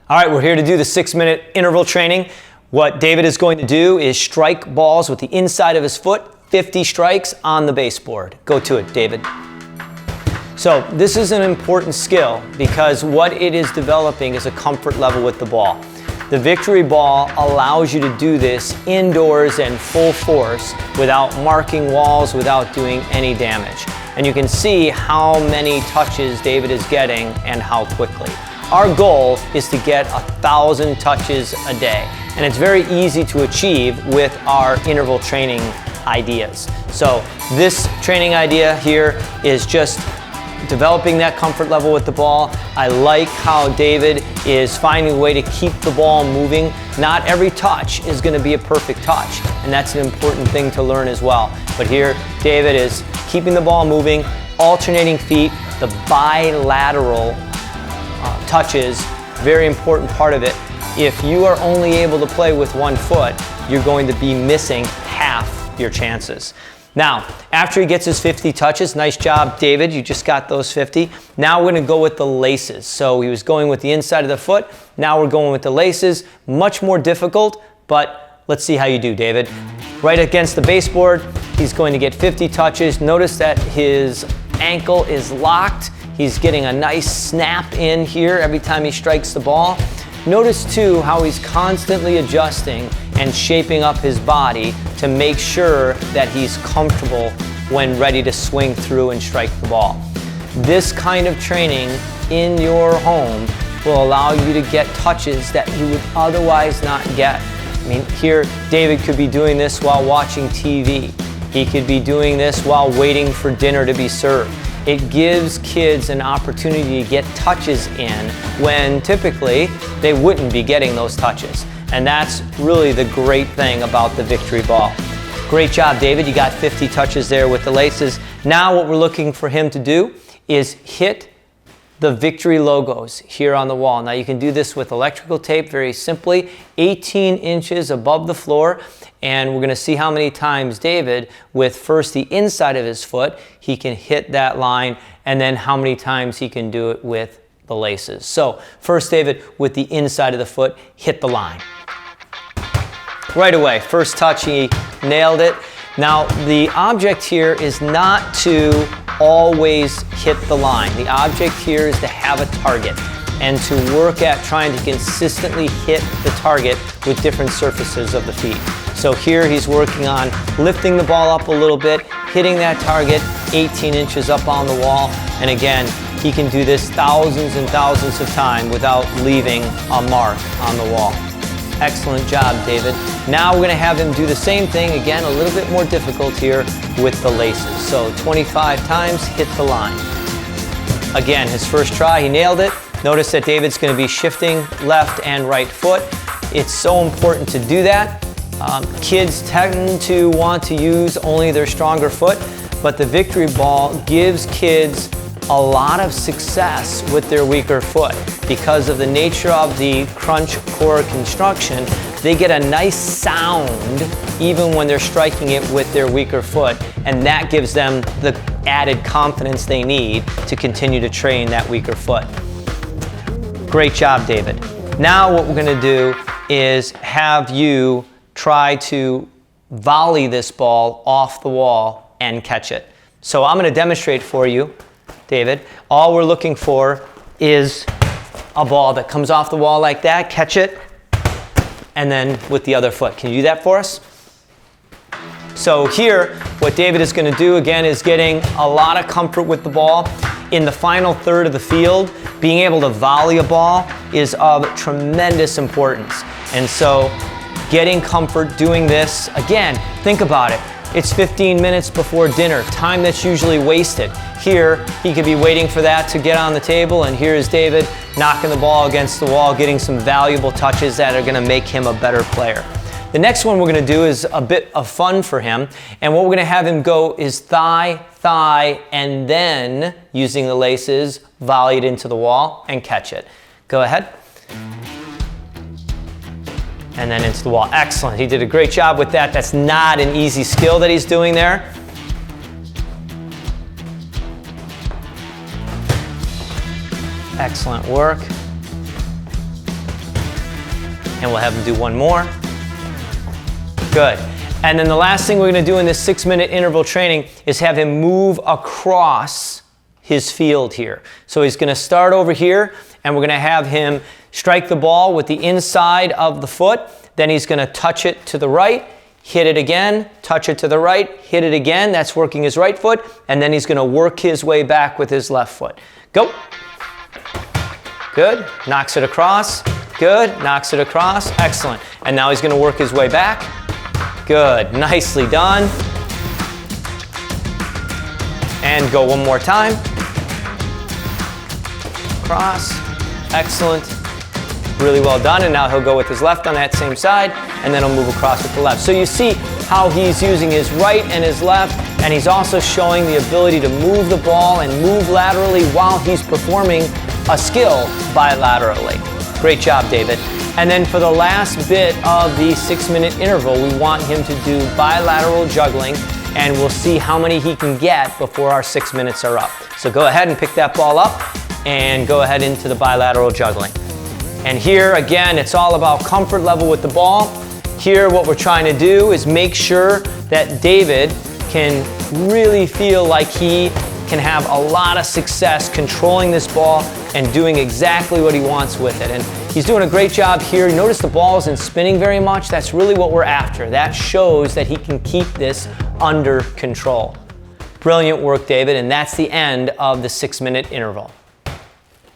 All right, we're here to do the 6-minute interval training. What David is going to do is strike balls with the inside of his foot, 50 strikes on the baseboard. Go to it, David. So this is an important skill because what it is developing is a comfort level with the ball. The Victory ball allows you to do this indoors and full force without marking walls, without doing any damage. And you can see how many touches David is getting and how quickly. Our goal is to get 1,000 touches a day, and it's very easy to achieve with our interval training ideas. So this training idea here is just developing that comfort level with the ball. I like how David is finding a way to keep the ball moving. Not every touch is going to be a perfect touch, and that's an important thing to learn as well. But here, David is keeping the ball moving, alternating feet, the bilateral touches, very important part of it. If you are only able to play with one foot, you're going to be missing half your chances. Now, after he gets his 50 touches, nice job, David, you just got those 50. Now we're going to go with the laces. So he was going with the inside of the foot, now we're going with the laces. Much more difficult, but let's see how you do, David. Right against the baseboard, he's going to get 50 touches. Notice that his ankle is locked. He's getting a nice snap in here every time he strikes the ball. Notice too how he's constantly adjusting and shaping up his body to make sure that he's comfortable when ready to swing through and strike the ball. This kind of training in your home will allow you to get touches that you would otherwise not get. I mean, here David could be doing this while watching TV. He could be doing this while waiting for dinner to be served. It gives kids an opportunity to get touches in when typically they wouldn't be getting those touches. And that's really the great thing about the Victory ball. Great job, David. You got 50 touches there with the laces. Now what we're looking for him to do is hit the Victory logos here on the wall. Now you can do this with electrical tape very simply, 18 inches above the floor. And we're going to see how many times David, with first the inside of his foot, he can hit that line, and then how many times he can do it with the laces. So first, David, with the inside of the foot, hit the line. Right away, first touch, he nailed it. Now the object here is not to always hit the line. The object here is to have a target and to work at trying to consistently hit the target with different surfaces of the feet. So here he's working on lifting the ball up a little bit, hitting that target 18 inches up on the wall, and again, he can do this thousands and thousands of times without leaving a mark on the wall. Excellent job, David. Now we're going to have him do the same thing, again, a little bit more difficult here with the laces. So 25 times, hit the line. Again, his first try, he nailed it. Notice that David's going to be shifting left and right foot. It's so important to do that. Kids tend to want to use only their stronger foot, but the Victory ball gives kids a lot of success with their weaker foot. Because of the nature of the crunch core construction, they get a nice sound even when they're striking it with their weaker foot, and that gives them the added confidence they need to continue to train that weaker foot. Great job, David. Now what we're going to do is have you try to volley this ball off the wall and catch it. So I'm going to demonstrate for you, David. All we're looking for is a ball that comes off the wall like that, catch it, and then with the other foot. Can you do that for us? So here, what David is going to do again is getting a lot of comfort with the ball. In the final third of the field, being able to volley a ball is of tremendous importance. And so getting comfort doing this, again, think about it. It's 15 minutes before dinner, time that's usually wasted. Here, he could be waiting for that to get on the table, and here is David knocking the ball against the wall, getting some valuable touches that are going to make him a better player. The next one we're going to do is a bit of fun for him, and what we're going to have him go is thigh, thigh, and then, using the laces, volley it into the wall and catch it. Go ahead. And then into the wall. Excellent. He did a great job with that. That's not an easy skill that he's doing there. Excellent work. And we'll have him do one more. Good. And then the last thing we're going to do in this 6-minute interval training is have him move across his field here. So he's going to start over here, and we're going to have him strike the ball with the inside of the foot. Then he's going to touch it to the right, hit it again, touch it to the right, hit it again. That's working his right foot. And then he's going to work his way back with his left foot. Go. Good. Knocks it across. Good. Knocks it across. Excellent. And now he's going to work his way back. Good. Nicely done. And go one more time. Cross. Excellent. Really well done. And now he'll go with his left on that same side, and then he'll move across with the left. So you see how he's using his right and his left, and he's also showing the ability to move the ball and move laterally while he's performing a skill bilaterally. Great job, David. And then for the last bit of the 6-minute interval, we want him to do bilateral juggling, and we'll see how many he can get before our 6 minutes are up. So go ahead and pick that ball up and go ahead into the bilateral juggling. And here, again, it's all about comfort level with the ball. Here, what we're trying to do is make sure that David can really feel like he can have a lot of success controlling this ball and doing exactly what he wants with it. And he's doing a great job here. Notice the ball isn't spinning very much. That's really what we're after. That shows that he can keep this under control. Brilliant work, David, and that's the end of the 6-minute interval.